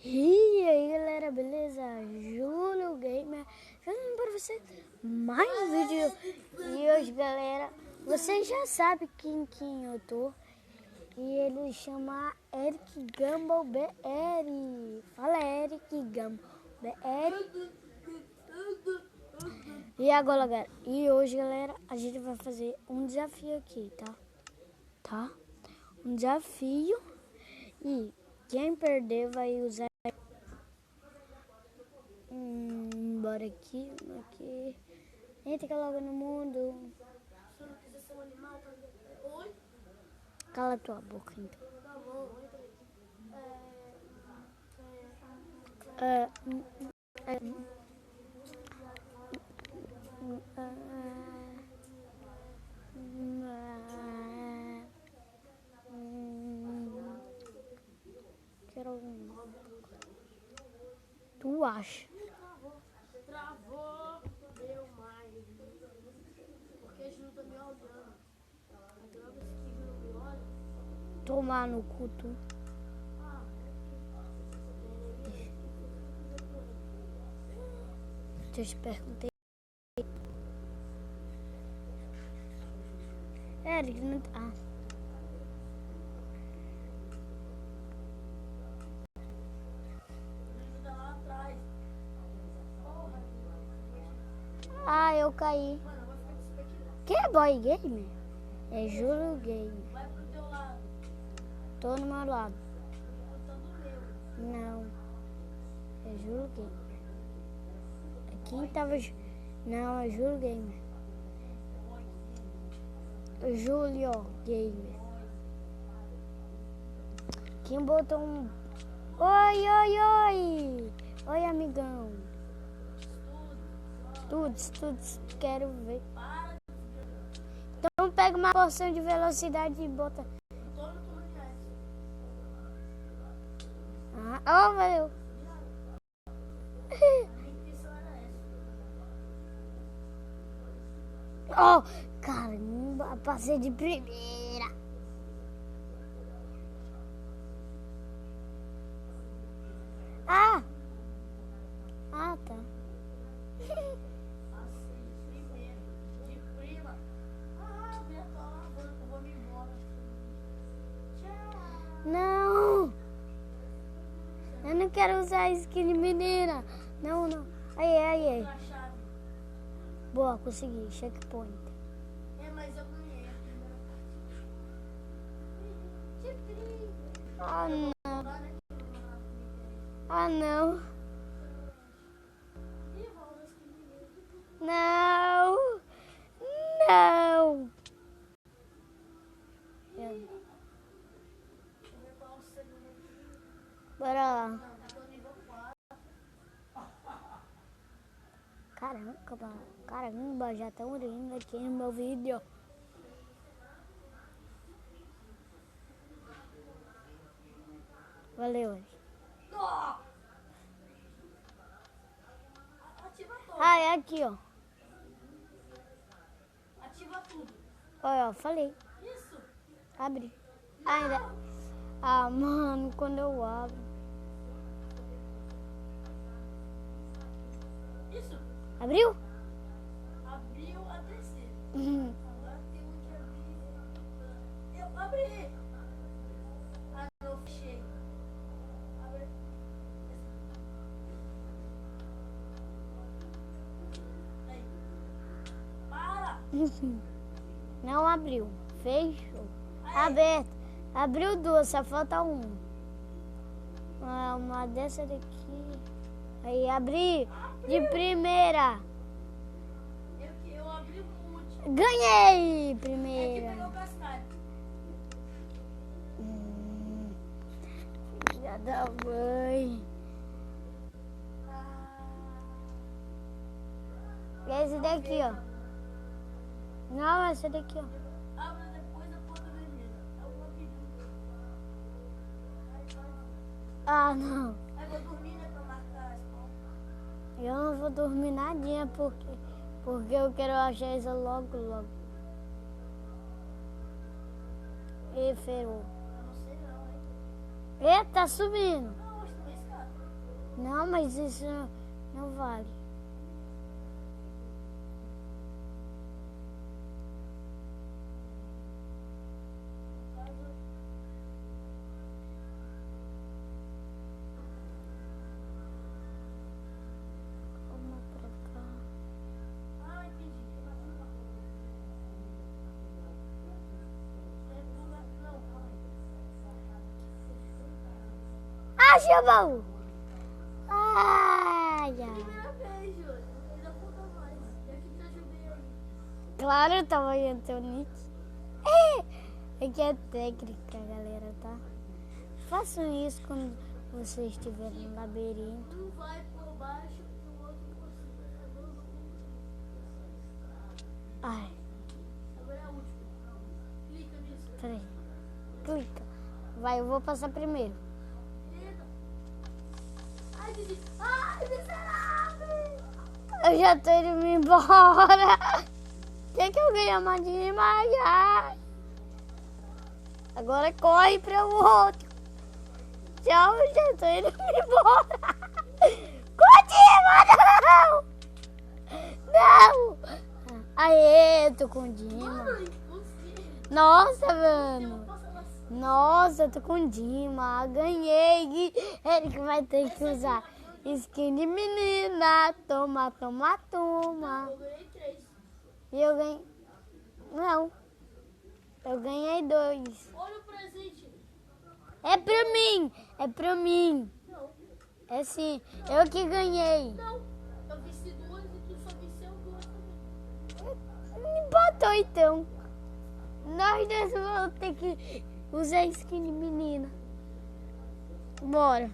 E aí galera, beleza? Júlio Gamer, trazendo para vocês mais um vídeo. E hoje galera, vocês já sabem quem eu tô. E ele chama Eric Gumball BR. Fala Eric Gumball BR. E agora galera, hoje galera, a gente vai fazer um desafio aqui, tá? Um desafio. E quem perder vai usar. Bora aqui. Entra logo no mundo. Se eu não quiser ser um animal, tá ligado? Oi? Cala tua boca então. Tá bom, entra aí. Quero um. Tu acha? Travou meu mais. Porque a Ju tá me olhando. A droga que Ju não me olha. Tomar no cu, tu. Eu te perguntei. Eric, não tá. Ju tá lá atrás. Ah, eu caí. Mano, vai ficar disso aqui. Que é boy game? É Júlio Game. Vai pro teu lado. Tô no meu lado. Eu tô do meu. Não. É Júlio Game. Quem tava. Não, é Júlio Gamer. Júlio Gamer. Quem botou um. Oi! Oi, amigão. Estudos, quero ver. Então pega uma porção de velocidade e bota. Tô no turno reais. Ah, valeu. A minha intenção era essa. Oh, caramba, passei de primeira. Tá. Passei de primeiro. De prima. Minha tô lavando que eu vou me embora. Tchau. Não. Eu não quero usar a skin de menina. Não. Aí. A chave. Boa, consegui. Checkpoint. Mas eu ganhei a primeira parte. De prima. Ah, não. Agora aqui no Ah, não. Ih, vou usar skin de menino. Não. Deixa eu ver qual o segundo. Bora lá. Não, tá no nível 4. Caramba, já estão rindo aqui no meu vídeo. Valeu. Ativa tudo. Ah, é aqui, ó. Ativa tudo. Olha, ó, falei. Isso. Abre. Ainda. Ah, mano, quando eu abro. Isso. Abriu? Abriu a terceira. Uhum. Agora tem um que abrir. Eu abri. Ah, não, fechei. Abre. Aí. Para. Não abriu. Fechou. Aberto. Abriu duas, só falta um. Uma dessa daqui. Aí, abri. De primeira. Eu abri um monte. Ganhei! É que Primeira. pegou o cascalho. Filha da mãe. E esse daqui, ó. Não, esse daqui, ó. Abre depois da ponta vermelha. Eu vou pedir. Ah, não. Aí vou dormir, né, pra marcar as pontas. Eu não vou dormir nadinha porque eu quero achar isso logo. E ferrou. Eu não sei não, hein. Eita, tá subindo. Não, hoje tem escada. Não, mas isso não vale. Vamos pra cá. Ah, entendi. Não, calma aí. Ah, chamou! Ai, ai. Primeira vez, Júlio. Ainda falta mais. Eu que te ajudei aí. Claro, eu tava olhando teu nick. É que é técnica, galera, tá? Façam isso quando vocês estiverem no labirinto. Um vai por baixo e o outro por cima. Ai, Agora é a última. Clica nisso. peraí. Clica. Vai, eu vou passar primeiro. Eita. Ai, Didi. Ai, miserável. Eu já tô indo me embora. Quer que eu ganhe a magia? Ai. Agora corre para o outro. Tchau, eu já tô indo me embora. Com Dima, não! Não! Aê, eu tô com Dima. Mano, impossível. Nossa, Eu mano. posso falar assim. Nossa, eu tô com Dima. Ganhei. Ele que vai ter que usar skin de menina. Toma, toma, toma. Eu ganhei 3. E eu ganhei. Não. Eu ganhei 2. Olha o presente. É pra mim. É pra mim. Não, É sim. Eu que ganhei. não. Eu venci 2 e tu só venceu 2 também. Me botou então. Nós dois vamos ter que usar skin de menina. Bora.